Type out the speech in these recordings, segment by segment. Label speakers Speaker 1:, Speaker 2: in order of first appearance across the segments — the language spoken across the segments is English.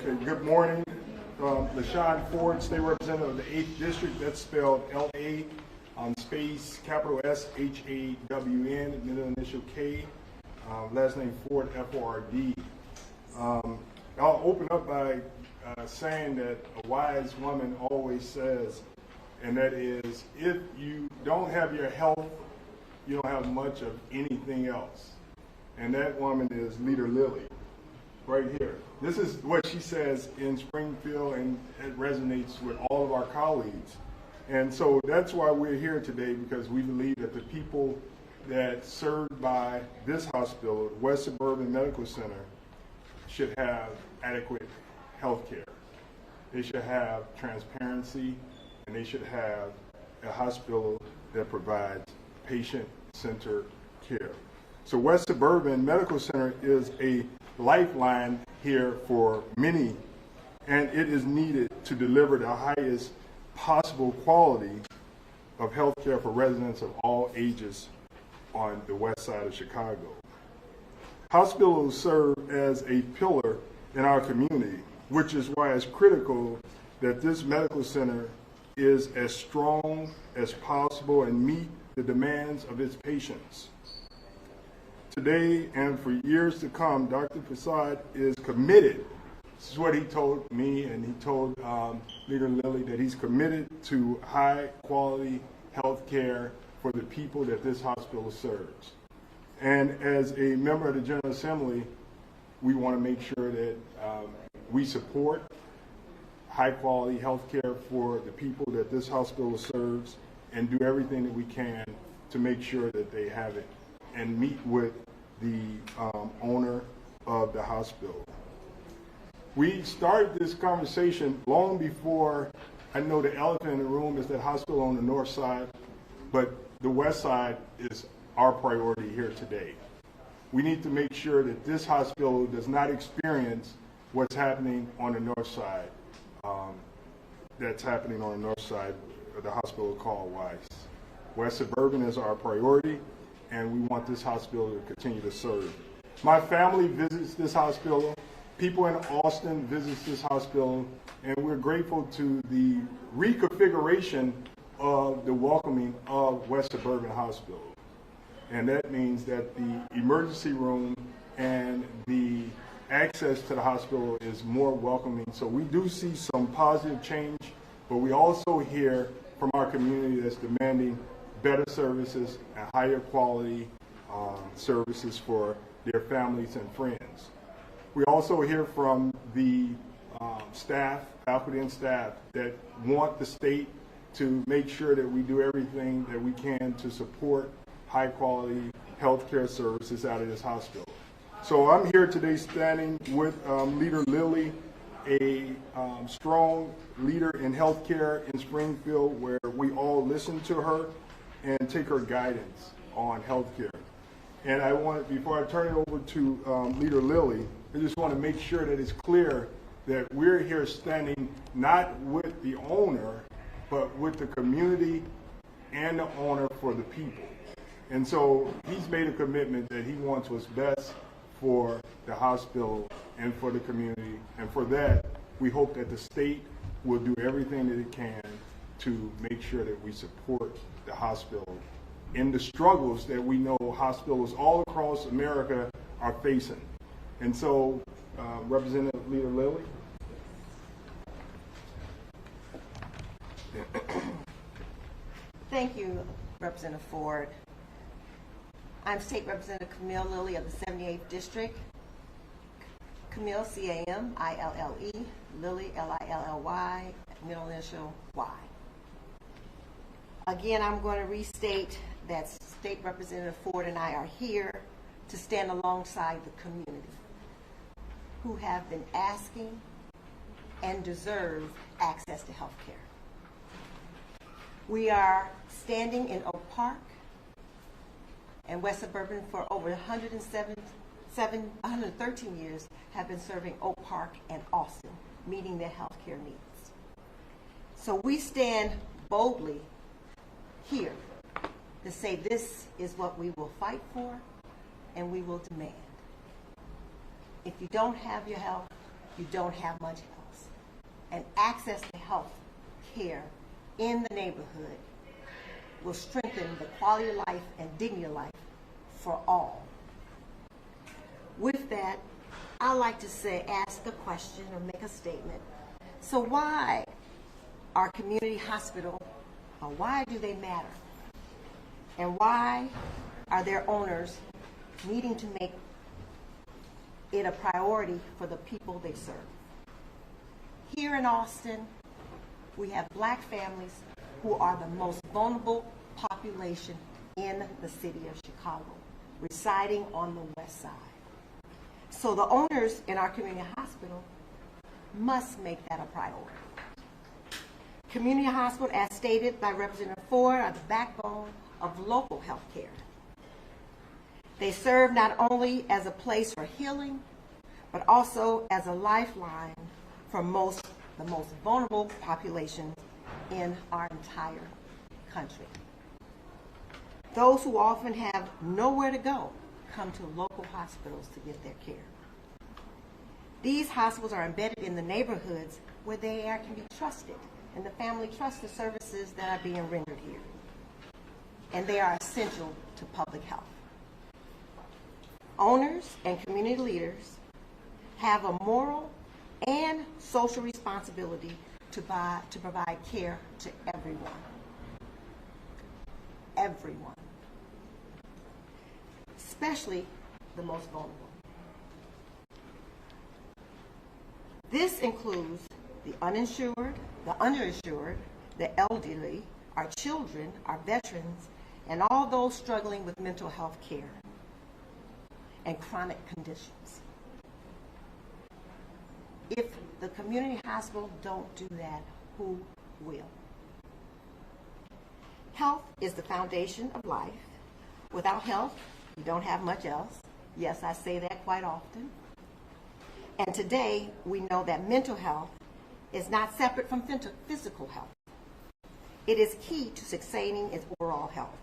Speaker 1: Okay, good morning. LaShawn Ford, State Representative of the 8th District. That's spelled L-A space capital S-H-A-W-N, middle initial K, last name Ford, F-O-R-D. I'll open up by saying that a wise woman always says, and that is, if you don't have your health, you don't have much of anything else. And that woman is Leader Lilly, right here. This is what she says in Springfield, and it resonates with all of our colleagues. And so that's why we're here today, because we believe that the people that served by this hospital, West Suburban Medical Center, should have adequate health care. They should have transparency, and they should have a hospital that provides patient-centered care. So West Suburban Medical Center is a lifeline here for many, and it is needed to deliver the highest possible quality of health care for residents of all ages on the west side of Chicago. Hospitals serve as a pillar in our community, which is why it's critical that this medical center is as strong as possible and meet the demands of its patients. Today and for years to come, Dr. Prasad is committed. This is what he told me, and he told Leader Lilly, that he's committed to high quality health care for the people that this hospital serves. And as a member of the General Assembly, we want to make sure that we support high quality health care for the people that this hospital serves, and do everything that we can to make sure that they have it, and meet with the owner of the hospital. We started this conversation long before, I know the elephant in the room is that hospital on the north side, but the west side is our priority here today. We need to make sure that this hospital does not experience what's happening on the north side, that's happening on the north side of the hospital called Weiss. West Suburban is our priority, and we want this hospital to continue to serve. My family visits this hospital. People in Austin visits this hospital, and we're grateful to the reconfiguration of the welcoming of West Suburban Hospital. And that means that the emergency room and the access to the hospital is more welcoming. So we do see some positive change, but we also hear from our community that's demanding better services and higher quality services for their families and friends. We also hear from the staff, faculty and staff, that want the state to make sure that we do everything that we can to support high quality healthcare services out of this hospital. So I'm here today standing with Leader Lilly, a strong leader in healthcare in Springfield, where we all listen to her and take her guidance on healthcare. And I want, before I turn it over to Leader Lilly, I just want to make sure that it's clear that we're here standing not with the owner, but with the community and the owner for the people. And so he's made a commitment that he wants what's best for the hospital and for the community. And for that, we hope that the state will do everything that it can to make sure that we support the hospital in the struggles that we know hospitals all across America are facing. And so, Representative Leader Lilly.
Speaker 2: Thank you, Representative Ford. I'm State Representative Camille Lilly of the 78th District. Camille, C-A-M-I-L-L-E, Lilly, L-I-L-L-Y, middle initial Y. Again, I'm going to restate that State Representative Ford and I are here to stand alongside the community who have been asking and deserve access to health care. We are standing in Oak Park and West Suburban for over 113 years have been serving Oak Park and Austin, meeting their health care needs. So we stand boldly here to say this is what we will fight for and we will demand. If you don't have your health, you don't have much else. And access to health care in the neighborhood will strengthen the quality of life and dignity of life for all. With that, I like to ask a question or make a statement. So why are community hospitals, or why do they matter? And why are their owners needing to make it a priority for the people they serve? Here in Austin, we have Black families who are the most vulnerable population in the city of Chicago, residing on the west side. So the owners in our community hospital must make that a priority. Community hospital, as stated by Representative Ford, are the backbone of local health care. They serve not only as a place for healing, but also as a lifeline for the most vulnerable populations in our entire country. Those who often have nowhere to go come to local hospitals to get their care. These hospitals are embedded in the neighborhoods where they can be trusted, and the family trusts the services that are being rendered here. And they are essential to public health. Owners and community leaders have a moral and social responsibility to provide care to everyone. Everyone. Especially the most vulnerable. This includes the uninsured, the underinsured, the elderly, our children, our veterans, and all those struggling with mental health care and chronic conditions. If the community hospital don't do that, who will? Health is the foundation of life. Without health, you don't have much else. Yes, I say that quite often. And today, we know that mental health is not separate from physical health. It is key to sustaining its overall health.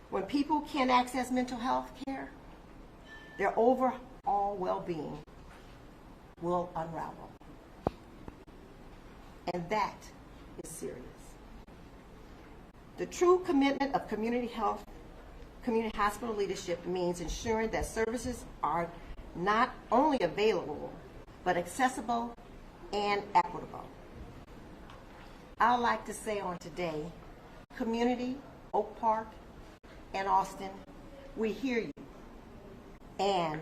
Speaker 2: When people can't access mental health care, their overall well-being will unravel. And that is serious. The true commitment of community health, community hospital leadership means ensuring that services are not only available, but accessible and equitable. I would like to say on today, community, Oak Park, and Austin, we hear you, and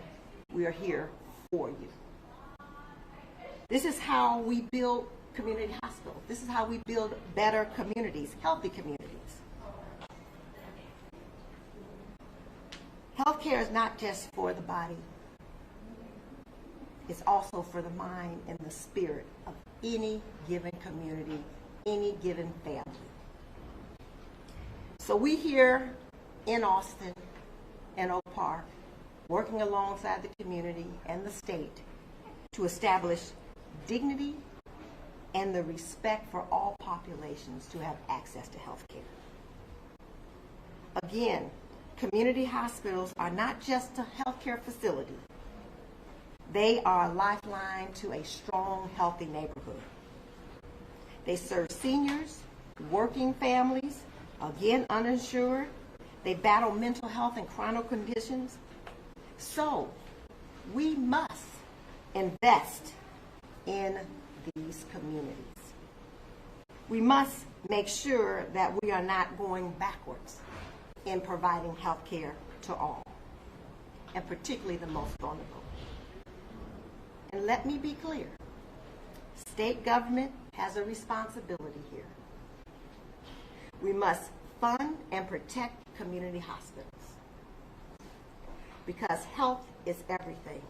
Speaker 2: we are here for you. This is how we build community hospitals. This is how we build better communities, healthy communities. Healthcare is not just for the body. It's also for the mind and the spirit of any given community, any given family. So we here in Austin and Oak Park, working alongside the community and the state to establish dignity and the respect for all populations to have access to health care. Again, community hospitals are not just a healthcare facility. They are a lifeline to a strong, healthy neighborhood. They serve seniors, working families, again uninsured. They battle mental health and chronic conditions. So we must invest in these communities. We must make sure that we are not going backwards in providing health care to all, and particularly the most vulnerable. And let me be clear, state government has a responsibility here. We must fund and protect community hospitals because health is everything.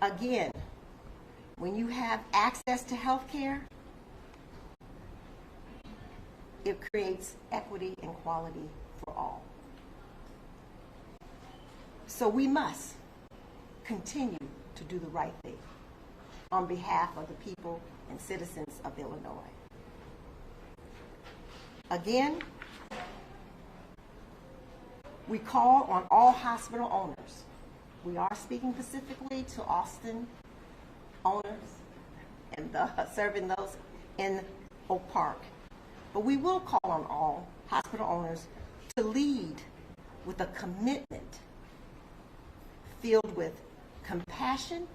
Speaker 2: Again, when you have access to health care, it creates equity and quality for all. So we must continue to do the right thing on behalf of the people and citizens of Illinois. Again, we call on all hospital owners. We are speaking specifically to Austin owners and serving those in Oak Park. But we will call on all hospital owners to lead with a commitment filled with compassion,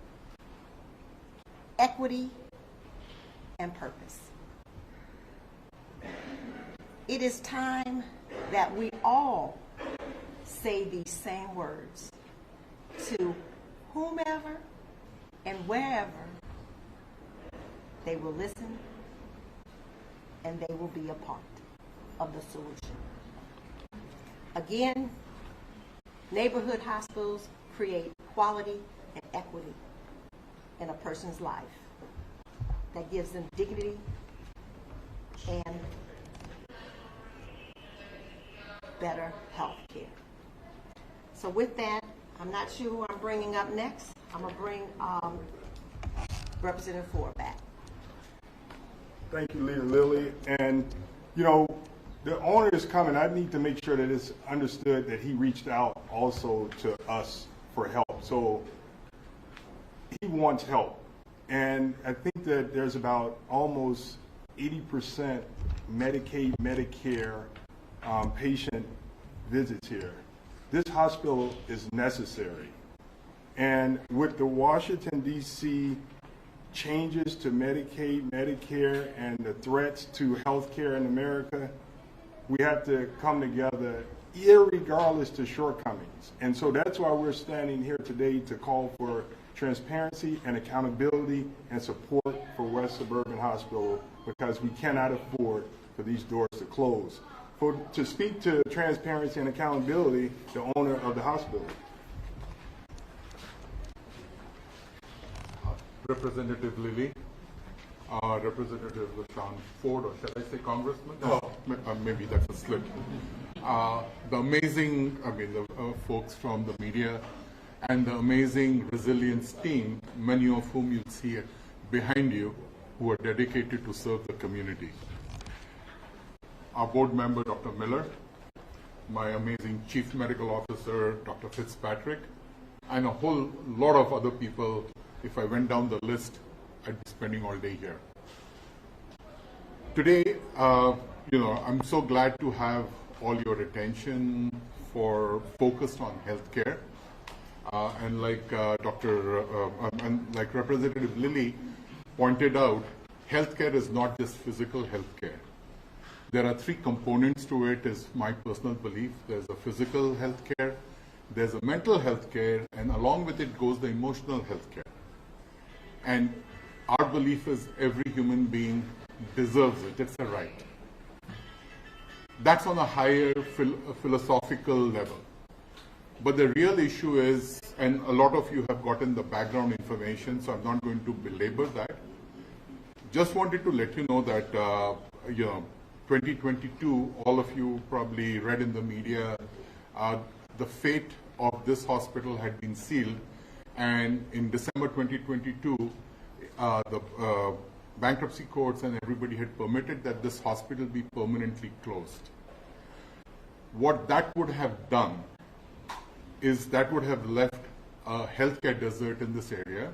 Speaker 2: equity, and purpose. It is time that we all say these same words to whomever and wherever they will listen and they will be a part of the solution. Again, neighborhood hospitals create quality and equity in a person's life that gives them dignity and better health care. So with that, I'm not sure who I'm bringing up next. I'm going to bring Representative Ford back.
Speaker 1: Thank you, Leader Lilly. And, you know, the owner is coming. I need to make sure that it's understood that he reached out also to us for help. So he wants help. And I think that there's about almost 80% Medicaid, Medicare patient visits here. This hospital is necessary. And with the Washington, D.C. changes to Medicaid, Medicare, and the threats to health care in America, we have to come together irregardless to shortcomings. And so that's why we're standing here today to call for transparency and accountability and support for West Suburban Hospital, because we cannot afford for these doors to close. To speak to transparency and accountability, the owner of the hospital.
Speaker 3: Representative Lilly, Representative LaShawn Ford, or shall I say Congressman? Maybe that's a slip. The amazing, the folks from the media and the amazing resilience team, many of whom you see behind you, who are dedicated to serve the community. Our board member, Dr. Miller, my amazing Chief Medical Officer, Dr. Fitzpatrick, and a whole lot of other people. If I went down the list, I'd be spending all day here. Today, I'm so glad to have all your attention focused on healthcare. And like like Representative Lilly pointed out, healthcare is not just physical healthcare. There are three components to it, is my personal belief. There's a physical healthcare, there's a mental healthcare, and along with it goes the emotional healthcare. And our belief is every human being deserves it. It's a right. That's on a higher philosophical level. But the real issue is, and a lot of you have gotten the background information, so I'm not going to belabor that. Just wanted to let you know that, 2022, all of you probably read in the media, the fate of this hospital had been sealed. And in December 2022, the bankruptcy courts and everybody had permitted that this hospital be permanently closed. What that would have done is that would have left a healthcare desert in this area,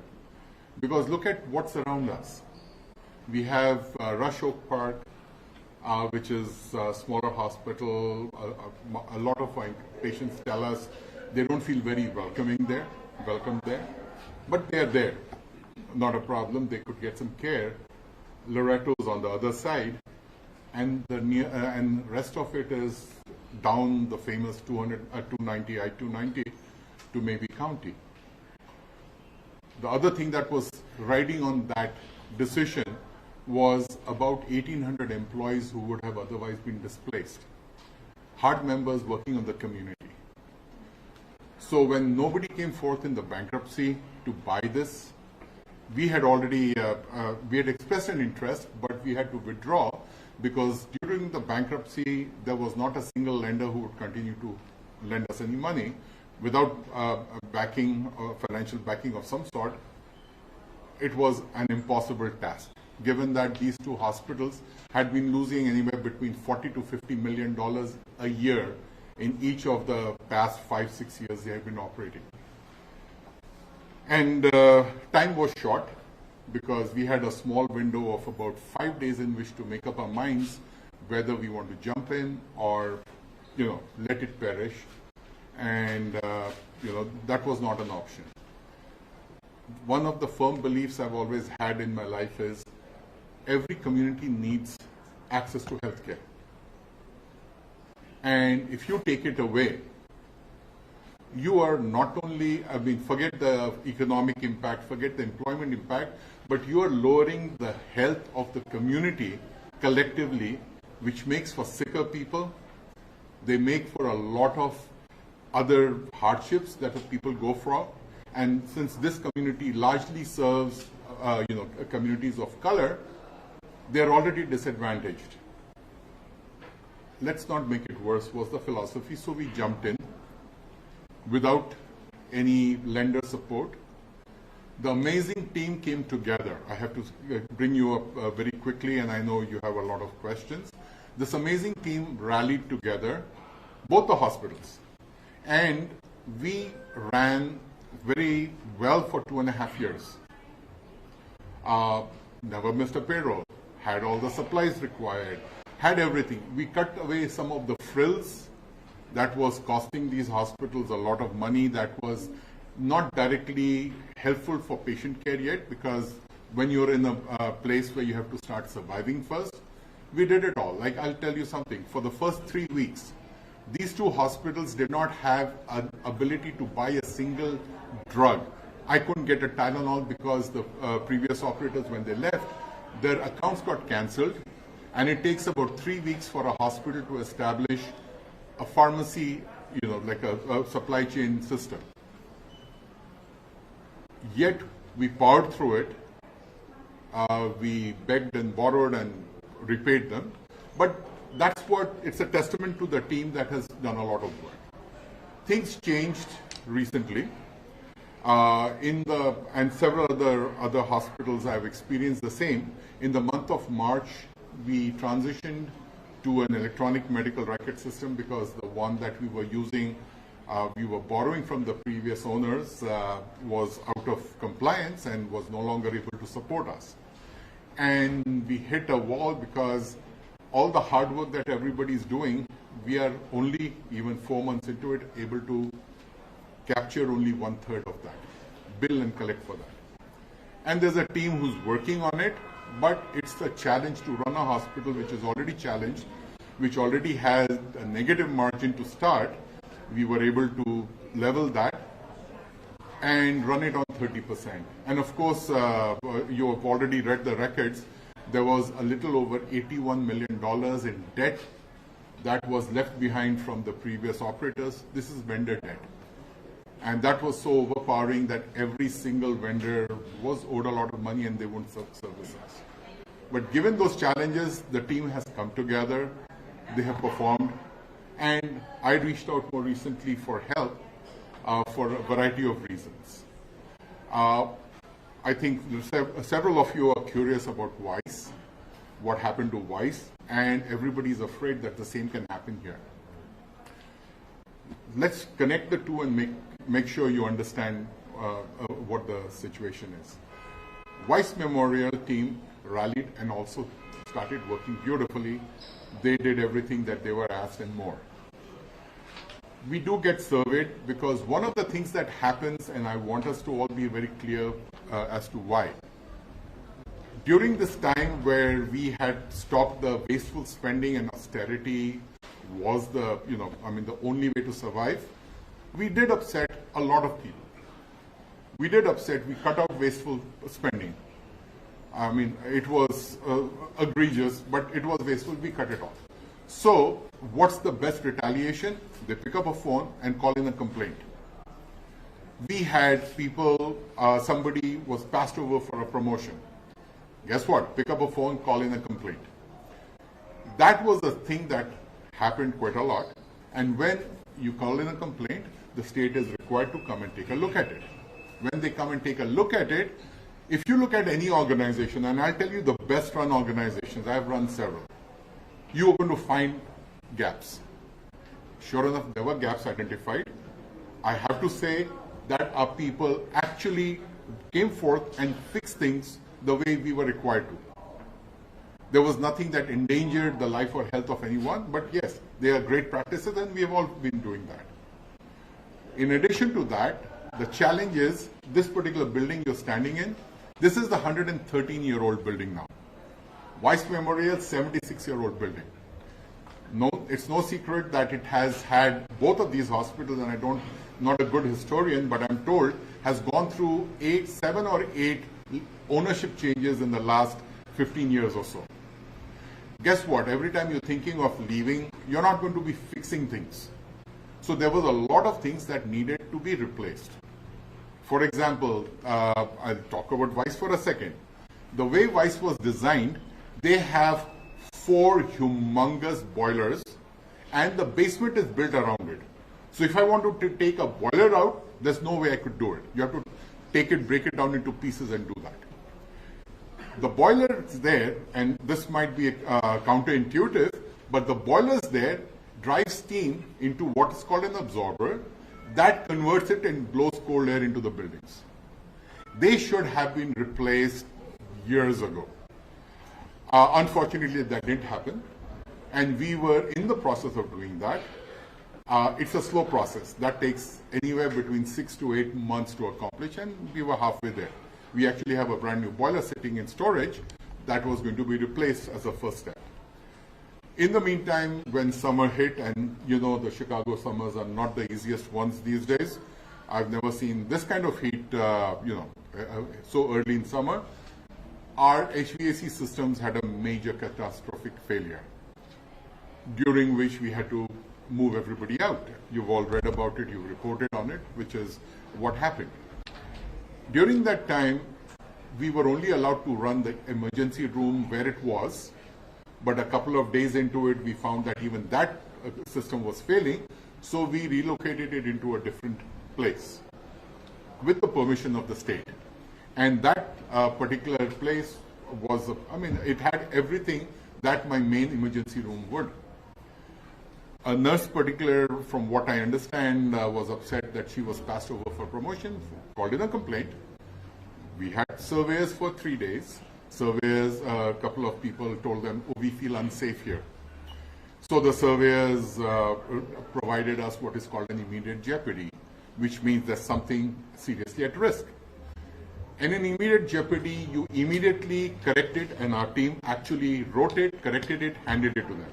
Speaker 3: because look at what's around us. We have Rush Oak Park, which is a smaller hospital. A lot of my patients tell us they don't feel very welcome there, but they're there. Not a problem, they could get some care. Loretto's on the other side, and the rest of it is down the famous I-290 to Mabee County. The other thing that was riding on that decision was about 1,800 employees who would have otherwise been displaced. Hard members working on the community. So when nobody came forth in the bankruptcy to buy this, we had already, we had expressed an interest, but we had to withdraw because during the bankruptcy, there was not a single lender who would continue to lend us any money without backing, financial backing of some sort. It was an impossible task, given that these two hospitals had been losing anywhere between $40 to $50 million a year in each of the past 5-6 years they have been operating. And time was short because we had a small window of about 5 days in which to make up our minds whether we want to jump in or, let it perish. And, that was not an option. One of the firm beliefs I've always had in my life is every community needs access to healthcare. And if you take it away, you are not only, forget the economic impact, forget the employment impact, but you are lowering the health of the community collectively, which makes for sicker people. They make for a lot of other hardships that people go through. And since this community largely serves, communities of color, they are already disadvantaged. Let's not make it worse, was the philosophy. So we jumped in without any lender support. The amazing team came together. I have to bring you up very quickly, and I know you have a lot of questions. This amazing team rallied together, both the hospitals, and we ran very well for 2.5 years. Never missed a payroll, had all the supplies required, had everything. We cut away some of the frills that was costing these hospitals a lot of money, that was not directly helpful for patient care yet, because when you're in a place where you have to start surviving first, we did it all. Like, I'll tell you something, for the first 3 weeks, these two hospitals did not have an ability to buy a single drug. I couldn't get a Tylenol because the previous operators, when they left, their accounts got cancelled, and it takes about 3 weeks for a hospital to establish a pharmacy, like a supply chain system. Yet we powered through it. We begged and borrowed and repaid them. But that's what, it's a testament to the team that has done a lot of work. Things changed recently. And several other hospitals have experienced the same. In the month of March, we transitioned to an electronic medical record system because the one that we were using, we were borrowing from the previous owners, was out of compliance and was no longer able to support us. And we hit a wall because all the hard work that everybody is doing, we are only, even 4 months into it, able to capture only 1/3 of that, bill and collect for that. And there's a team who's working on it, but it's a challenge to run a hospital which is already challenged, which already has a negative margin to start. We were able to level that and run it on 30%. And of course, you have already read the records. There was a little over $81 million in debt that was left behind from the previous operators. This is vendor debt. And that was so overpowering that every single vendor was owed a lot of money and they wouldn't service us. But given those challenges, the team has come together, they have performed, and I reached out more recently for help for a variety of reasons. I think several of you are curious about Weiss, what happened to Weiss, and everybody's afraid that the same can happen here. Let's connect the two and make sure you understand what the situation is. Weiss Memorial team rallied and also started working beautifully. They did everything that they were asked and more. We do get surveyed because one of the things that happens, and I want us to all be very clear as to why. During this time where we had stopped the wasteful spending and austerity was the only way to survive, we did upset a lot of people. We cut out wasteful spending. It was egregious, but it was wasteful, we cut it off. So, what's the best retaliation? They pick up a phone and call in a complaint. We had people, somebody was passed over for a promotion. Guess what? Pick up a phone, call in a complaint. That was a thing that happened quite a lot. And when you call in a complaint, the state is required to come and take a look at it. When they come and take a look at it, if you look at any organization, and I'll tell you the best run organizations, I've run several, you are going to find gaps. Sure enough, there were gaps identified. I have to say that our people actually came forth and fixed things the way we were required to. There was nothing that endangered the life or health of anyone, but yes, they are great practices and we have all been doing that. In addition to that, the challenge is this particular building you're standing in, this is the 113-year-old building now. Weiss Memorial, 76-year-old building. No, it's no secret that it has had both of these hospitals, and not a good historian, but I'm told has gone through 7 or 8 ownership changes in the last 15 years or so. Guess what? Every time you're thinking of leaving, you're not going to be fixing things. So there was a lot of things that needed to be replaced. For example, I'll talk about Weiss for a second. The way Weiss was designed, they have 4 humongous boilers and the basement is built around it. So if I wanted to take a boiler out, there's no way I could do it. You have to take it, break it down into pieces and do that. The boiler is there, and this might be counterintuitive, but the boiler is there, drives steam into what is called an absorber that converts it and blows cold air into the buildings. They should have been replaced years ago. Unfortunately, that didn't happen, and we were in the process of doing that. It's a slow process that takes anywhere between 6 to 8 months to accomplish, and we were halfway there. We actually have a brand new boiler sitting in storage that was going to be replaced as a first step. In the meantime, when summer hit, and you know the Chicago summers are not the easiest ones these days, I've never seen this kind of heat, so early in summer. Our HVAC systems had a major catastrophic failure, during which we had to move everybody out. You've all read about it, you've reported on it, which is what happened. During that time, we were only allowed to run the emergency room where it was, but a couple of days into it, we found that even that system was failing, so we relocated it into a different place with the permission of the state. And that particular place was, it had everything that my main emergency room would. A nurse particular, from what I understand, was upset that she was passed over for promotion, called in a complaint. We had surveyors for 3 days. Surveyors, a couple of people told them, oh, we feel unsafe here. So the surveyors provided us what is called an immediate jeopardy, which means there's something seriously at risk. And in immediate jeopardy, you immediately correct it, and our team actually wrote it, corrected it, handed it to them.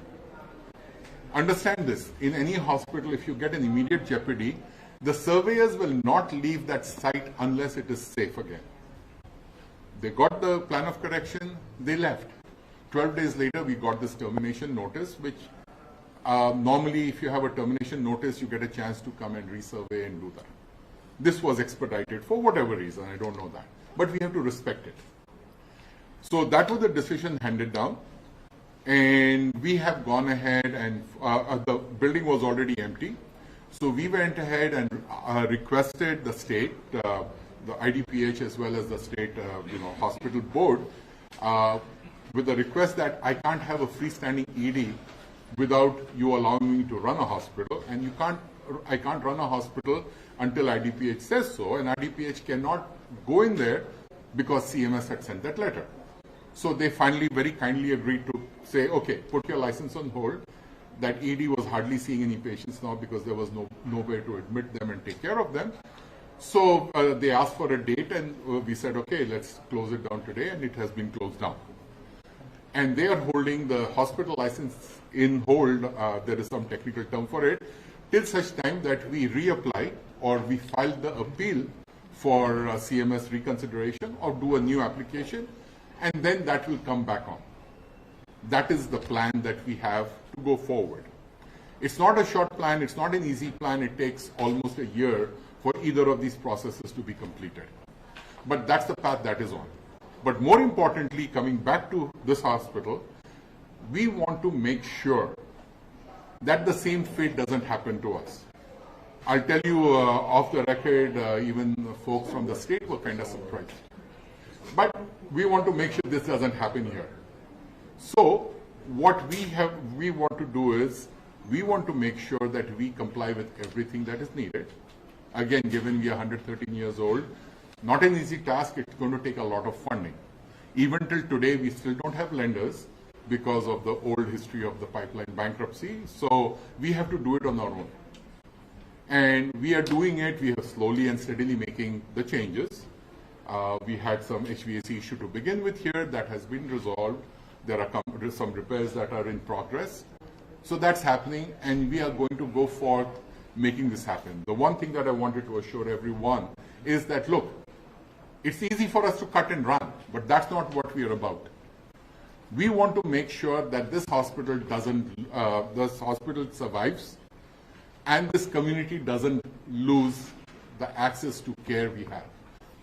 Speaker 3: Understand this, in any hospital, if you get an immediate jeopardy, the surveyors will not leave that site unless it is safe again. They got the plan of correction, they left. 12 days later, we got this termination notice, which normally if you have a termination notice, you get a chance to come and resurvey and do that. This was expedited for whatever reason, I don't know that. But we have to respect it. So that was the decision handed down. And we have gone ahead, and the building was already empty. So we went ahead and requested the state, the IDPH as well as the state hospital board, with the request that I can't have a freestanding ED without you allowing me to run a hospital, and I can't run a hospital until IDPH says so, and IDPH cannot go in there because CMS had sent that letter. So they finally very kindly agreed to say, okay, put your license on hold. That ED was hardly seeing any patients now because there was nowhere to admit them and take care of them. So they asked for a date, and we said, okay, let's close it down today, and it has been closed down. And they are holding the hospital license in hold, there is some technical term for it, till such time that we reapply or we file the appeal for CMS reconsideration or do a new application, and then that will come back on. That is the plan that we have to go forward. It's not a short plan, it's not an easy plan, it takes almost a year for either of these processes to be completed. But that's the path that is on. But more importantly, coming back to this hospital, we want to make sure that the same fate doesn't happen to us. I'll tell you off the record, even the folks from the state were kind of surprised. But we want to make sure this doesn't happen here. So what we want to do is, we want to make sure that we comply with everything that is needed. Again, given we are 113 years old, not an easy task. It's going to take a lot of funding. Even till today, we still don't have lenders because of the old history of the pipeline bankruptcy. So we have to do it on our own. And we are doing it. We are slowly and steadily making the changes. We had some HVAC issue to begin with here that has been resolved. There are some repairs that are in progress. So that's happening, and we are going to go forth making this happen. The one thing that I wanted to assure everyone is that, look, it's easy for us to cut and run, but that's not what we are about. We want to make sure that this hospital survives, and this community doesn't lose the access to care we have.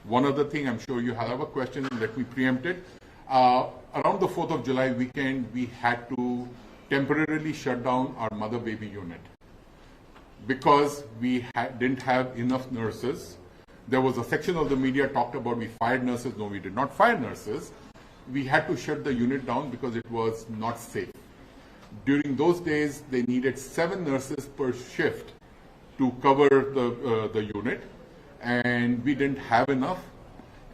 Speaker 3: One other thing, I'm sure you have a question, let me preempt it. Around the 4th of July weekend, we had to temporarily shut down our mother-baby unit because we didn't have enough nurses. There was a section of the media talked about we fired nurses. No, we did not fire nurses. We had to shut the unit down because it was not safe. During those days, they needed 7 nurses per shift to cover the unit, and we didn't have enough,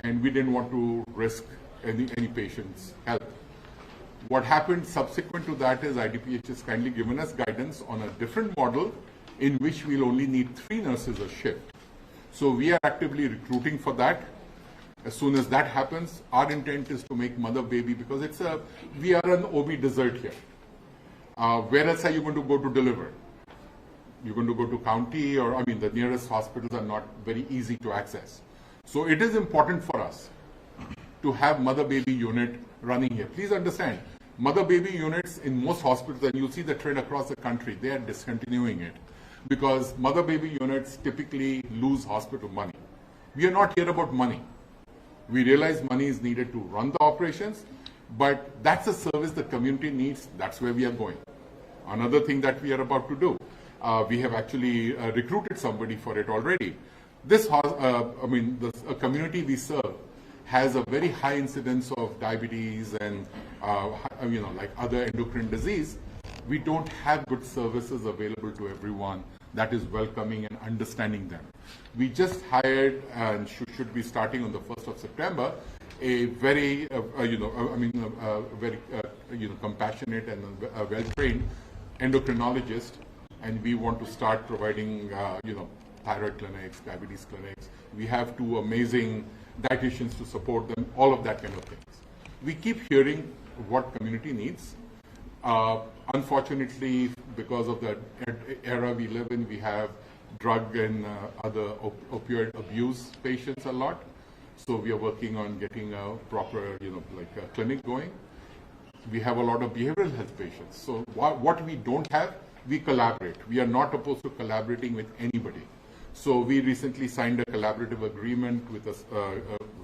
Speaker 3: and we didn't want to risk any patient's health. What happened subsequent to that is IDPH has kindly given us guidance on a different model in which we'll only need 3 nurses a shift. So we are actively recruiting for that. As soon as that happens, our intent is to make mother-baby, because we are an OB desert here. Where else are you going to go to deliver? You're going to go to county, or the nearest hospitals are not very easy to access. So it is important for us to have mother-baby unit running here. Please understand, mother-baby units in most hospitals, and you'll see the trend across the country, they are discontinuing it because mother-baby units typically lose hospital money. We are not here about money. We realize money is needed to run the operations, but that's a service the community needs. That's where we are going. Another thing that we are about to do, we have actually recruited somebody for it already. This, the community we serve has a very high incidence of diabetes and like other endocrine disease. We don't have good services available to everyone that is welcoming and understanding them. We just hired, and should be starting on the 1st of September, a very very compassionate and well-trained endocrinologist, and we want to start providing thyroid clinics, diabetes clinics. We have 2 amazing dietitians to support them, all of that kind of things. We keep hearing what community needs. Unfortunately, because of the era we live in, we have drug and other opioid abuse patients a lot. So we are working on getting a proper, a clinic going. We have a lot of behavioral health patients. So what we don't have, we collaborate. We are not opposed to collaborating with anybody. So we recently signed a collaborative agreement with a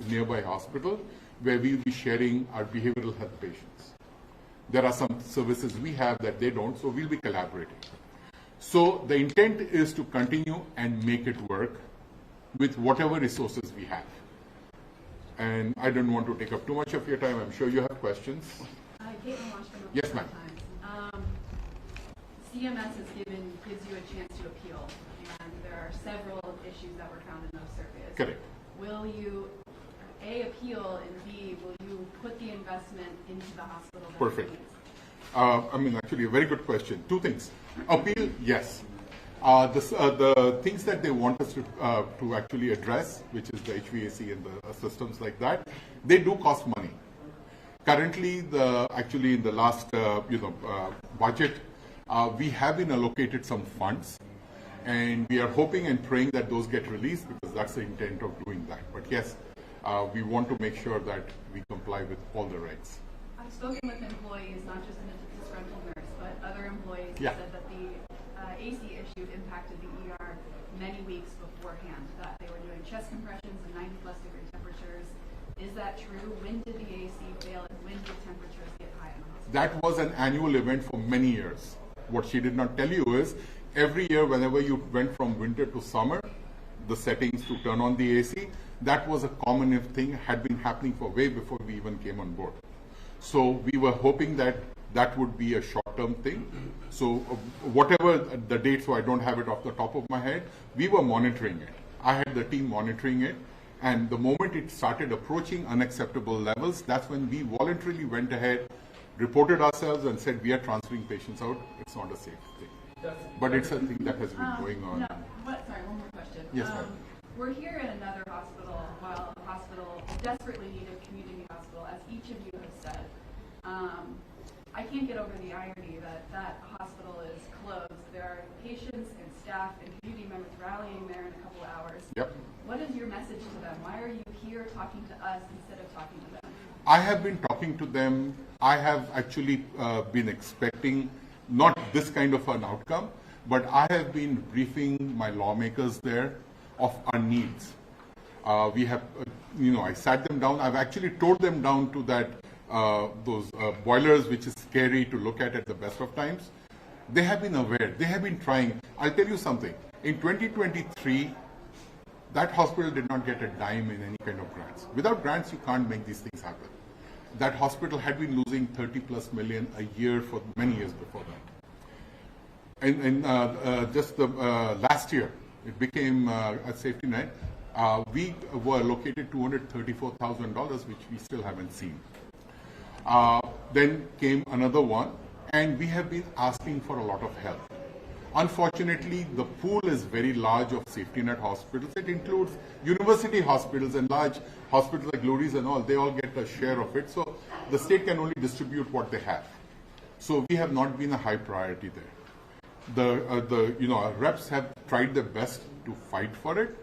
Speaker 3: nearby hospital where we'll be sharing our behavioral health patients. There are some services we have that they don't, so we'll be collaborating. So the intent is to continue and make it work with whatever resources we have. And I don't want to take up too much of your time. I'm sure you have questions. Yes, ma'am.
Speaker 4: CMS gives you a chance to appeal, and there are several issues that were found in those surveys.
Speaker 3: Correct.
Speaker 4: Will you, A, appeal, and B, will you put the investment into the hospital?
Speaker 3: Perfect. Actually, a very good question. 2 things. Appeal, yes. The things that they want us to actually address, which is the HVAC and the systems like that, they do cost money. Currently, in the last budget, we have been allocated some funds, and we are hoping and praying that those get released, because that's the intent of doing that. But yes, we want to make sure that we comply with all the regs.
Speaker 4: I've spoken with employees, not just a disgruntled nurse, but other employees who
Speaker 3: Yeah.
Speaker 4: said that the AC issue impacted the ER many weeks beforehand, that they were doing chest compressions and 90+ degree temperatures. Is that true? When did the AC fail, and when did temperatures get high in the hospital?
Speaker 3: That was an annual event for many years. What she did not tell you is, every year whenever you went from winter to summer, the settings to turn on the AC, that was a common thing, had been happening for way before we even came on board. So we were hoping that that would be a short-term thing. So whatever the date, so I don't have it off the top of my head, we were monitoring it. I had the team monitoring it, and the moment it started approaching unacceptable levels, that's when we voluntarily went ahead, reported ourselves, and said we are transferring patients out. It's not a safe thing. But it's a thing that has been going on.
Speaker 4: Sorry, one more question.
Speaker 3: Yes, ma'am.
Speaker 4: We're here at another hospital, while a hospital desperately needed community hospital, as each of you have said. I can't get over the irony that that hospital is closed. There are patients and staff and community members rallying there in a couple of hours.
Speaker 3: Yep.
Speaker 4: What is your message to them? Why are you here talking to us instead of talking to them?
Speaker 3: I have been talking to them. I have actually been expecting not this kind of an outcome, but I have been briefing my lawmakers there of our needs. We have, I sat them down. I've actually tore them down to that those boilers, which is scary to look at the best of times. They have been aware. They have been trying. I'll tell you something. In 2023, that hospital did not get a dime in any kind of grants. Without grants, you can't make these things happen. That hospital had been losing 30+ million a year for many years before that. And just the last year, it became a safety net. We were allocated $234,000, which we still haven't seen. Then came another one, and we have been asking for a lot of help. Unfortunately, the pool is very large of safety net hospitals. It includes university hospitals and large hospitals like Glories and all. They all get a share of it. So the state can only distribute what they have. So we have not been a high priority there. Our reps have tried their best to fight for it.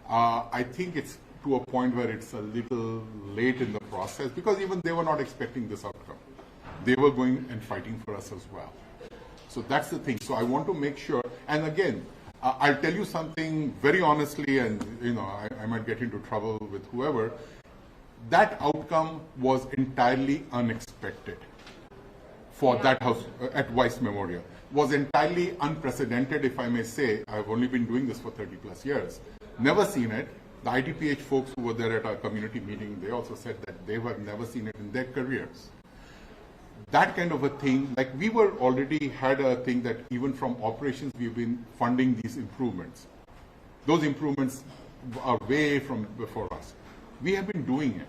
Speaker 3: I think it's to a point where it's a little late in the process, because even they were not expecting this outcome. They were going and fighting for us as well. So that's the thing. So I want to make sure, and again, I'll tell you something very honestly, and I might get into trouble with whoever. That outcome was entirely unexpected for that house at Weiss Memorial. Was entirely unprecedented, if I may say. I've only been doing this for 30+ years. Never seen it. The ITPH folks who were there at our community meeting, they also said that they have never seen it in their careers. That kind of a thing, like we were already had a thing that even from operations we've been funding these improvements. Those improvements are way from before us. We have been doing it.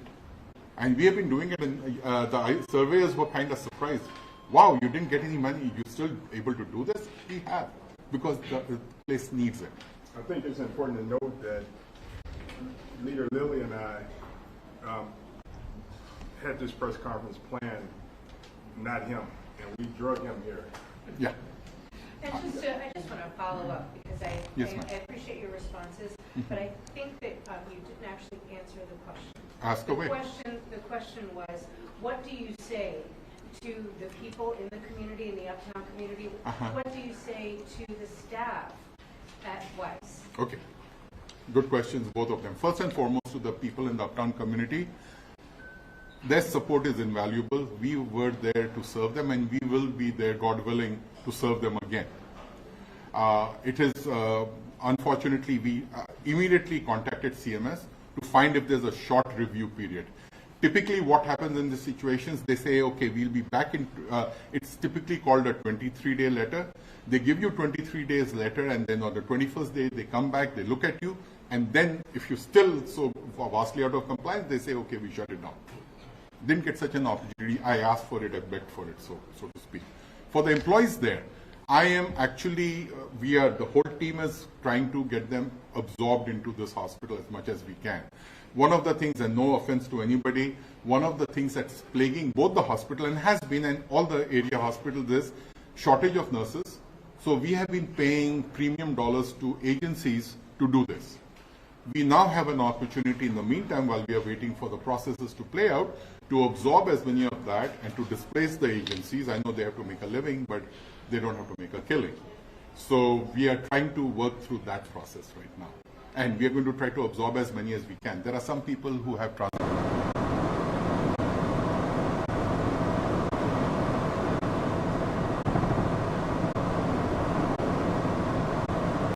Speaker 3: And we have been doing it, and the surveyors were kind of surprised. Wow, you didn't get any money, you're still able to do this? We have, because the place needs it.
Speaker 1: I think it's important to note that Leader Lilly and I had this press conference planned, not him, and we drug him here.
Speaker 3: Yeah.
Speaker 5: And I just want to follow up, because I appreciate your responses, but I think that you didn't actually answer the question.
Speaker 3: Ask away.
Speaker 5: The question was, what do you say to the people in the community, in the Uptown community? What do you say to the staff at Weiss?
Speaker 3: Okay. Good questions, both of them. First and foremost, to the people in the Uptown community, their support is invaluable. We were there to serve them, and we will be there, God willing, to serve them again. It is, unfortunately, we immediately contacted CMS to find if there's a short review period. Typically, what happens in these situations, they say, okay, we'll be back in, it's typically called a 23-day letter. They give you 23 days letter, and then on the 21st day, they come back, they look at you, and then if you're still so vastly out of compliance, they say, okay, we shut it down. Didn't get such an opportunity. I asked for it, I begged for it, so to speak. For the employees there, I am actually, the whole team is trying to get them absorbed into this hospital as much as we can. One of the things, and no offense to anybody, one of the things that's plaguing both the hospital and has been in all the area hospitals is shortage of nurses. So we have been paying premium dollars to agencies to do this. We now have an opportunity in the meantime, while we are waiting for the processes to play out, to absorb as many of that and to displace the agencies. I know they have to make a living, but they don't have to make a killing. So we are trying to work through that process right now. And we are going to try to absorb as many as we can. There are some people who have transferred